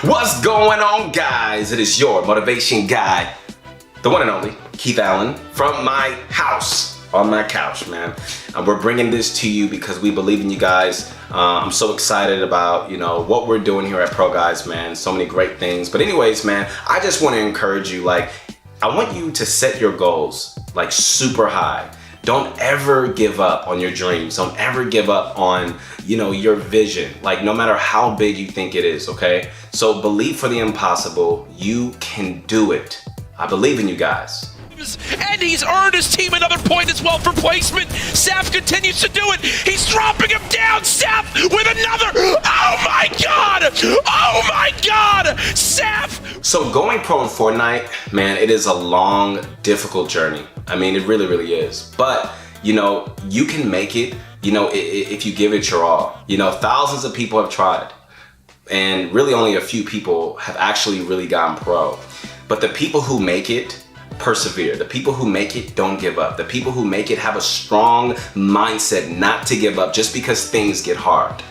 What's going on, guys? It is your motivation guy, the one and only Keith Allen, from my house, on my couch, man. And we're bringing this to you because we believe in you guys. I'm so excited about, what we're doing here at Pro Guys, man. So many great things. But anyways, man, I just want to encourage you. I want you to set your goals, super high. Don't ever give up on your dreams. Don't ever give up on, your vision. No matter how big you think it is, okay? So believe for the impossible. You can do it. I believe in you guys. And he's earned his team another point as well for placement. Saf continues to do it. He's dropping him down. Saf with another. Oh my God! Oh my God! Saf! So going pro in Fortnite, man, it is a long, difficult journey. I mean, it really, really is. But, you can make it, if you give it your all. Thousands of people have tried. And really only a few people have actually really gone pro. But the people who make it, persevere. The people who make it don't give up. The people who make it have a strong mindset not to give up just because things get hard.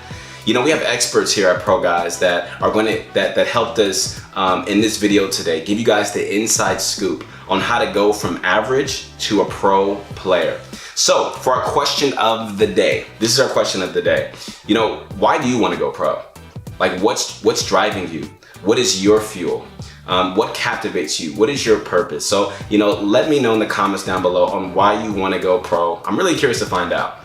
We have experts here at Pro Guys that are that helped us in this video today, give you guys the inside scoop on how to go from average to a pro player. So for our question of the day, this is our question of the day. Why do you want to go pro? What's driving you? What is your fuel? What captivates you? What is your purpose? So, let me know in the comments down below on why you want to go pro. I'm really curious to find out.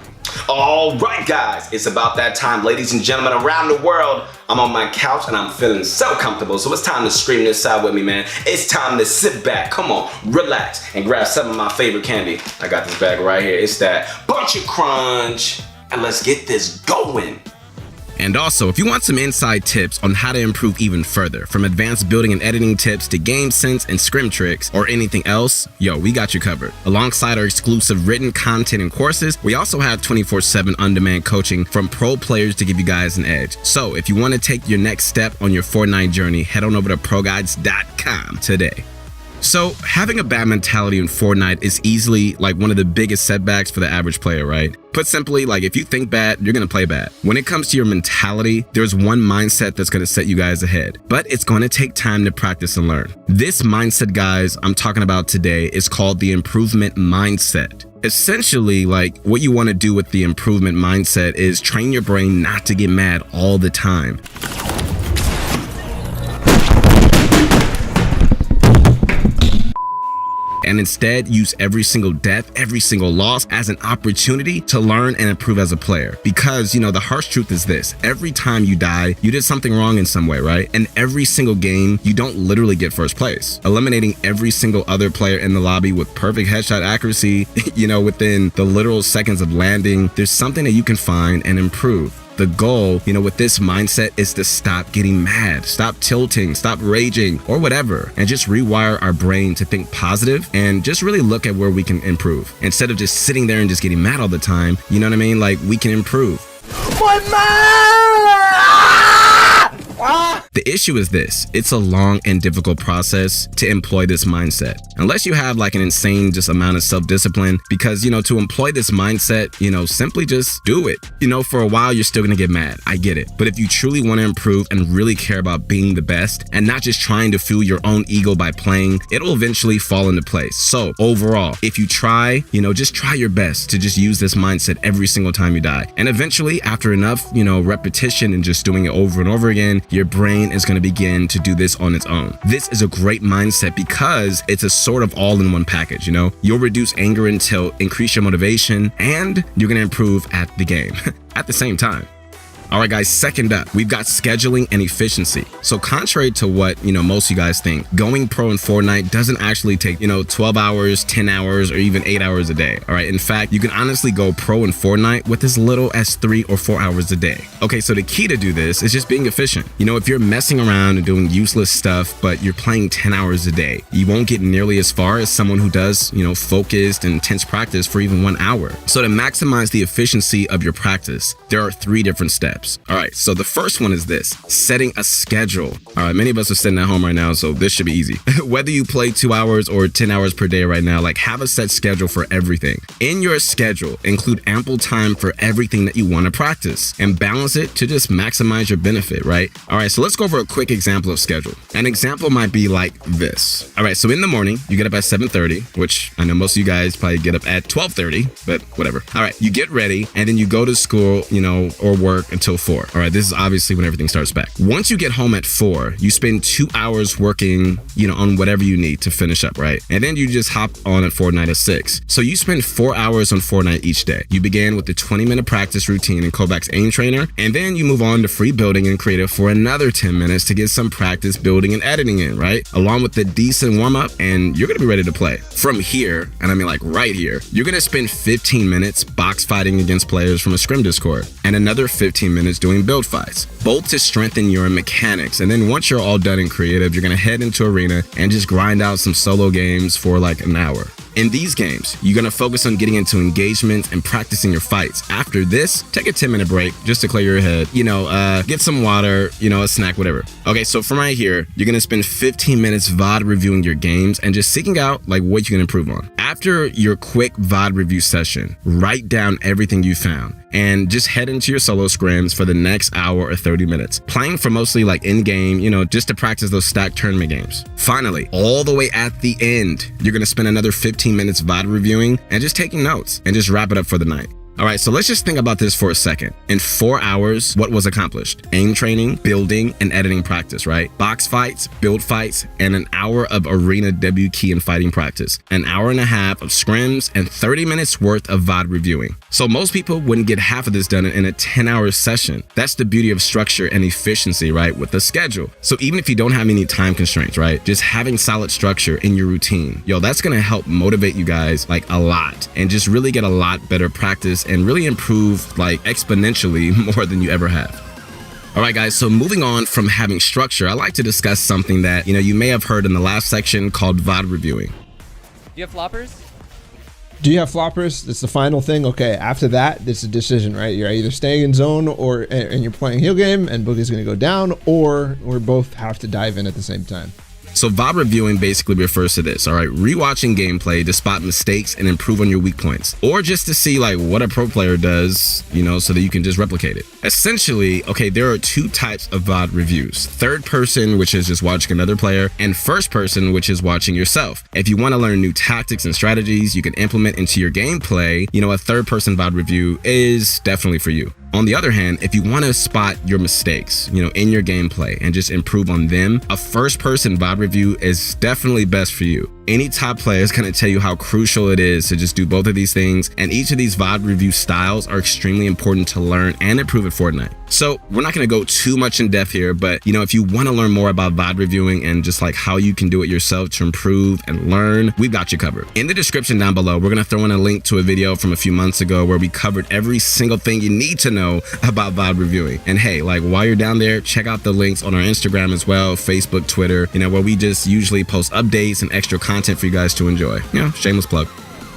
All right, guys, it's about that time, ladies and gentlemen, around the world. I'm on my couch and I'm feeling so comfortable. So it's time to scream this out with me, man. It's time to sit back. Come on, relax and grab some of my favorite candy. I got this bag right here. It's that Bunch of Crunch. And let's get this going. And also, if you want some inside tips on how to improve even further, from advanced building and editing tips to game sense and scrim tricks or anything else, we got you covered. Alongside our exclusive written content and courses, we also have 24/7 on-demand coaching from pro players to give you guys an edge. So if you want to take your next step on your Fortnite journey, head on over to ProGuides.com today. So having a bad mentality in Fortnite is easily one of the biggest setbacks for the average player, right? Put simply, if you think bad, you're gonna play bad. When it comes to your mentality, there's one mindset that's gonna set you guys ahead, but it's gonna take time to practice and learn. This mindset, guys, I'm talking about today is called the improvement mindset. Essentially, what you wanna do with the improvement mindset is train your brain not to get mad all the time. And instead use every single death, every single loss as an opportunity to learn and improve as a player. Because, the harsh truth is this: every time you die, you did something wrong in some way, right? And every single game, you don't literally get first place. Eliminating every single other player in the lobby with perfect headshot accuracy, within the literal seconds of landing, there's something that you can find and improve. The goal, with this mindset is to stop getting mad, stop tilting, stop raging, or whatever, and just rewire our brain to think positive and just really look at where we can improve. Instead of just sitting there and just getting mad all the time, you know what I mean? We can improve. The issue is this: it's a long and difficult process to employ this mindset. Unless you have an insane amount of self-discipline, because, to employ this mindset, simply just do it. For a while, you're still gonna get mad. I get it. But if you truly want to improve and really care about being the best and not just trying to fuel your own ego by playing, it'll eventually fall into place. So overall, if you try, just try your best to just use this mindset every single time you die. And eventually, after enough, repetition and just doing it over and over again, your brain is going to begin to do this on its own. This is a great mindset because it's a sort of all-in-one package, You'll reduce anger and tilt, increase your motivation, and you're going to improve at the game at the same time. All right, guys, second up, we've got scheduling and efficiency. So contrary to what, most of you guys think, going pro in Fortnite doesn't actually take, 12 hours, 10 hours, or even 8 hours a day. All right. In fact, you can honestly go pro in Fortnite with as little as 3 or 4 hours a day. Okay. So the key to do this is just being efficient. If you're messing around and doing useless stuff, but you're playing 10 hours a day, you won't get nearly as far as someone who does, focused and intense practice for even 1 hour. So to maximize the efficiency of your practice, there are 3 different steps. steps. All right, so the first one is this: setting a schedule. All right, many of us are sitting at home right now, so this should be easy. Whether you play 2 hours or 10 hours per day right now, like, have a set schedule for everything. In your schedule, include ample time for everything that you want to practice and balance it to just maximize your benefit, right? All right, so let's go over a quick example of schedule. An example might be like this. All right, so in the morning, you get up at 7:30, which I know most of you guys probably get up at 12:30, but whatever. All right, you get ready and then you go to school, or work until 4. All right, this is obviously when everything starts back. Once you get home at 4, you spend 2 hours working, on whatever you need to finish up, right? And then you just hop on at Fortnite at 6. So you spend 4 hours on Fortnite each day. You begin with the 20-minute practice routine in Kobach's aim trainer, and then you move on to free building and creative for another 10 minutes to get some practice building and editing in, right? Along with the decent warm-up, and you're gonna be ready to play. From here, and I mean like right here, you're gonna spend 15 minutes box fighting against players from a scrim Discord, and another 15 minutes doing build fights, both to strengthen your mechanics. And then once you're all done in creative, you're gonna head into arena and just grind out some solo games for like an hour. In these games, you're gonna focus on getting into engagement and practicing your fights. After this, take a 10-minute break just to clear your head, get some water, a snack, whatever. Okay, so from right here, you're gonna spend 15 minutes VOD reviewing your games and just seeking out like what you can improve on. After your quick VOD review session, write down everything you found and just head into your solo scrims for the next hour or 30 minutes, playing for mostly like in-game, just to practice those stacked tournament games. Finally, all the way at the end, you're gonna spend another 15 minutes VOD reviewing and just taking notes and just wrap it up for the night. All right, so let's just think about this for a second. In 4 hours, what was accomplished? Aim training, building, and editing practice, right? Box fights, build fights, and an hour of arena W key and fighting practice. An hour and a half of scrims, and 30 minutes worth of VOD reviewing. So most people wouldn't get half of this done in a 10-hour session. That's the beauty of structure and efficiency, right? With the schedule. So even if you don't have any time constraints, right? Just having solid structure in your routine, that's gonna help motivate you guys like a lot and just really get a lot better practice and really improve like exponentially more than you ever have. All right, guys, so moving on from having structure, I like to discuss something that, you may have heard in the last section called VOD reviewing. Do you have floppers? Do you have floppers? That's the final thing. Okay, after that, it's a decision, right? You're either staying in zone and you're playing heal game and Boogie's going to go down, or we both have to dive in at the same time. So VOD reviewing basically refers to this, all right? Rewatching gameplay to spot mistakes and improve on your weak points, or just to see like what a pro player does, so that you can just replicate it. Essentially, okay, there are 2 types of VOD reviews: third person, which is just watching another player, and first person, which is watching yourself. If you want to learn new tactics and strategies you can implement into your gameplay, a third person VOD review is definitely for you. On the other hand, if you want to spot your mistakes, in your gameplay and just improve on them, a first-person VOD review is definitely best for you. Any top player is going to tell you how crucial it is to just do both of these things, and each of these VOD review styles are extremely important to learn and improve at Fortnite. So we're not going to go too much in depth here, but if you want to learn more about VOD reviewing and just like how you can do it yourself to improve and learn, we've got you covered. In the description down below, we're going to throw in a link to a video from a few months ago where we covered every single thing you need to know about VOD reviewing. And hey, like while you're down there, check out the links on our Instagram as well, Facebook, Twitter, where we just usually post updates and extra content for you guys to enjoy. Shameless plug.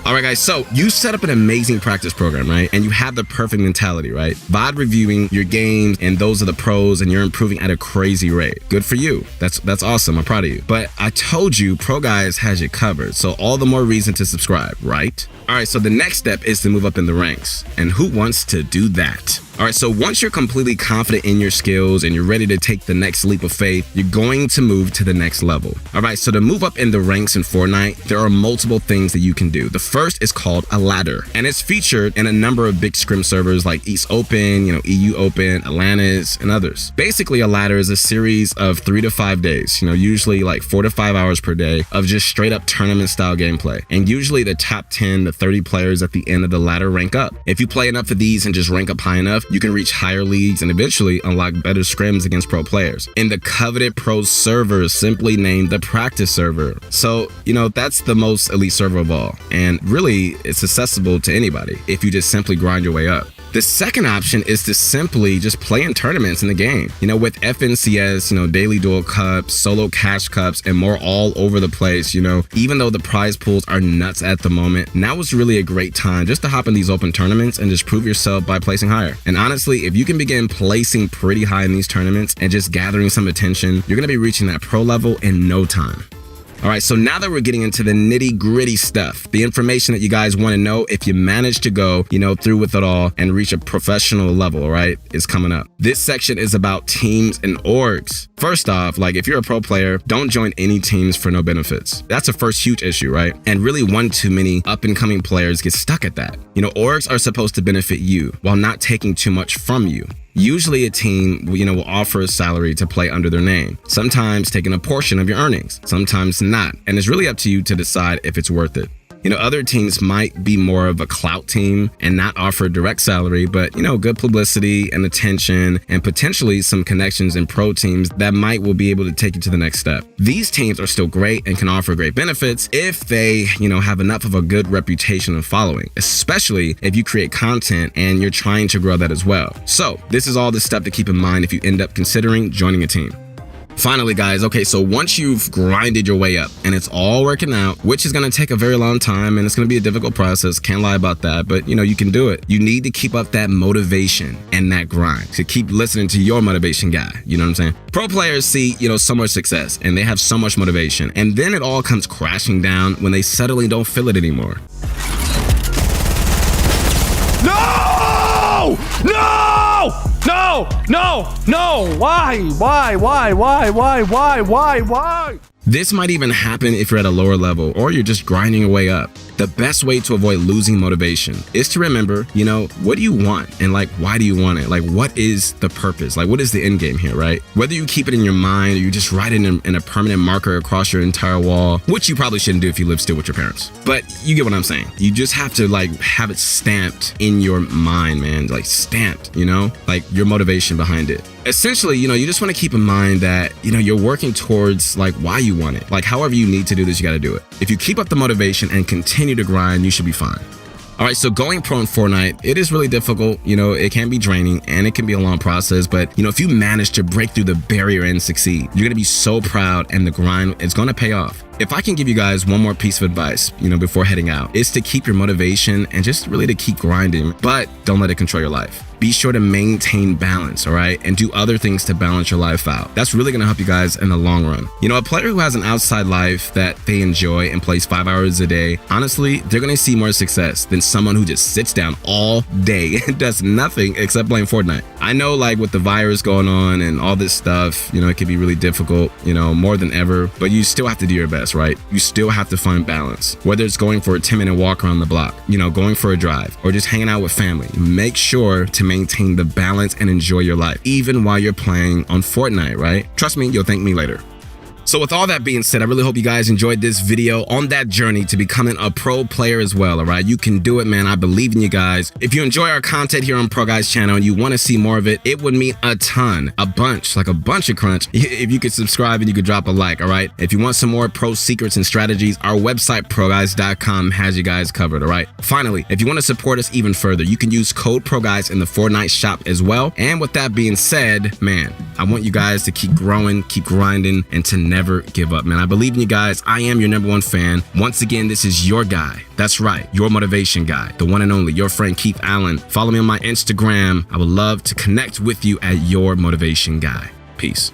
All right, guys, so you set up an amazing practice program, right? And you have the perfect mentality, right? VOD reviewing your games, and those are the pros, and you're improving at a crazy rate. Good for you. That's awesome. I'm proud of you. But I told you, Pro Guys has you covered, so all the more reason to subscribe, right? All right, so the next step is to move up in the ranks. And who wants to do that? All right, so once you're completely confident in your skills and you're ready to take the next leap of faith, you're going to move to the next level. All right, so to move up in the ranks in Fortnite, there are multiple things that you can do. The first is called a ladder, and it's featured in a number of big scrim servers like East Open, EU Open, Atlantis, and others. Basically, a ladder is a series of 3 to 5 days, usually like 4 to 5 hours per day of just straight up tournament style gameplay. And usually the top 10 to 30 players at the end of the ladder rank up. If you play enough of these and just rank up high enough, you can reach higher leagues and eventually unlock better scrims against pro players. In the coveted pro server, simply named the practice server. So, that's the most elite server of all. And really, it's accessible to anybody if you just simply grind your way up. The second option is to simply just play in tournaments in the game. You know, with FNCS, you know, daily duel cups, solo cash cups, and more all over the place, you know, even though the prize pools are nuts at the moment, now is really a great time just to hop in these open tournaments and just prove yourself by placing higher. And honestly, if you can begin placing pretty high in these tournaments and just gathering some attention, you're going to be reaching that pro level in no time. All right, so now that we're getting into the nitty gritty stuff, the information that you guys want to know if you manage to go, you know, through with it all and reach a professional level, right, is coming up. This section is about teams and orgs. First off, like if you're a pro player, don't join any teams for no benefits. That's a first huge issue, right? And really one too many up and coming players get stuck at that. You know, orgs are supposed to benefit you while not taking too much from you. Usually a team, you know, will offer a salary to play under their name, sometimes taking a portion of your earnings, sometimes not. And it's really up to you to decide if it's worth it. You know, other teams might be more of a clout team and not offer direct salary, but, you know, good publicity and attention and potentially some connections in pro teams that will be able to take you to the next step. These teams are still great and can offer great benefits if they, you know, have enough of a good reputation and following, especially if you create content and you're trying to grow that as well. So this is all the stuff to keep in mind if you end up considering joining a team. Finally, guys, okay, so once you've grinded your way up and it's all working out, which is going to take a very long time and it's going to be a difficult process, can't lie about that, but you know, you can do it. You need to keep up that motivation and that grind to keep listening to your motivation guy. You know what I'm saying? Pro players see, you know, so much success and they have so much motivation, and then it all comes crashing down when they suddenly don't feel it anymore. No! No! No! No! No! Why? This might even happen if you're at a lower level or you're just grinding your way up. The best way to avoid losing motivation is to remember, you know, what do you want and like, why do you want it? Like, what is the purpose? Like, what is the end game here, right? Whether you keep it in your mind or you just write it in a permanent marker across your entire wall, which you probably shouldn't do if you live still with your parents. But you get what I'm saying. You just have to like have it stamped in your mind, man, like stamped, you know, like your motivation behind it. Essentially, you know, you just want to keep in mind that, you know, you're working towards like why you want it. Like however you need to do this, you got to do it. If you keep up the motivation and continue to grind, you should be fine. All right, so going pro in Fortnite, it is really difficult. You know, it can be draining and it can be a long process, but you know, if you manage to break through the barrier and succeed, you're gonna be so proud and the grind is gonna pay off. If I can give you guys one more piece of advice, you know, before heading out, is to keep your motivation and just really to keep grinding, but don't let it control your life. Be sure to maintain balance, all right? And do other things to balance your life out. That's really gonna help you guys in the long run. You know, a player who has an outside life that they enjoy and plays 5 hours a day, honestly, they're gonna see more success than someone who just sits down all day and does nothing except playing Fortnite. I know, like with the virus going on and all this stuff, you know, it can be really difficult, you know, more than ever, but you still have to do your best, right? You still have to find balance, whether it's going for a 10-minute walk around the block, you know, going for a drive, or just hanging out with family. Make sure to maintain the balance and enjoy your life, even while you're playing on Fortnite, right? Trust me, you'll thank me later. So with all that being said, I really hope you guys enjoyed this video on that journey to becoming a pro player as well, all right? You can do it, man. I believe in you guys. If you enjoy our content here on Pro Guys channel and you want to see more of it, it would mean a ton, a bunch of crunch if you could subscribe and you could drop a like, all right? If you want some more pro secrets and strategies, our website, ProGuys.com, has you guys covered, all right? Finally, if you want to support us even further, you can use code ProGuys in the Fortnite shop as well. And with that being said, man, I want you guys to keep growing, keep grinding, and to never give up, man. I believe in you guys. I am your #1 fan. Once again, this is your guy. That's right, your motivation guy, the one and only, your friend Keith Allen. Follow me on my Instagram. I would love to connect with you at your motivation guy. Peace.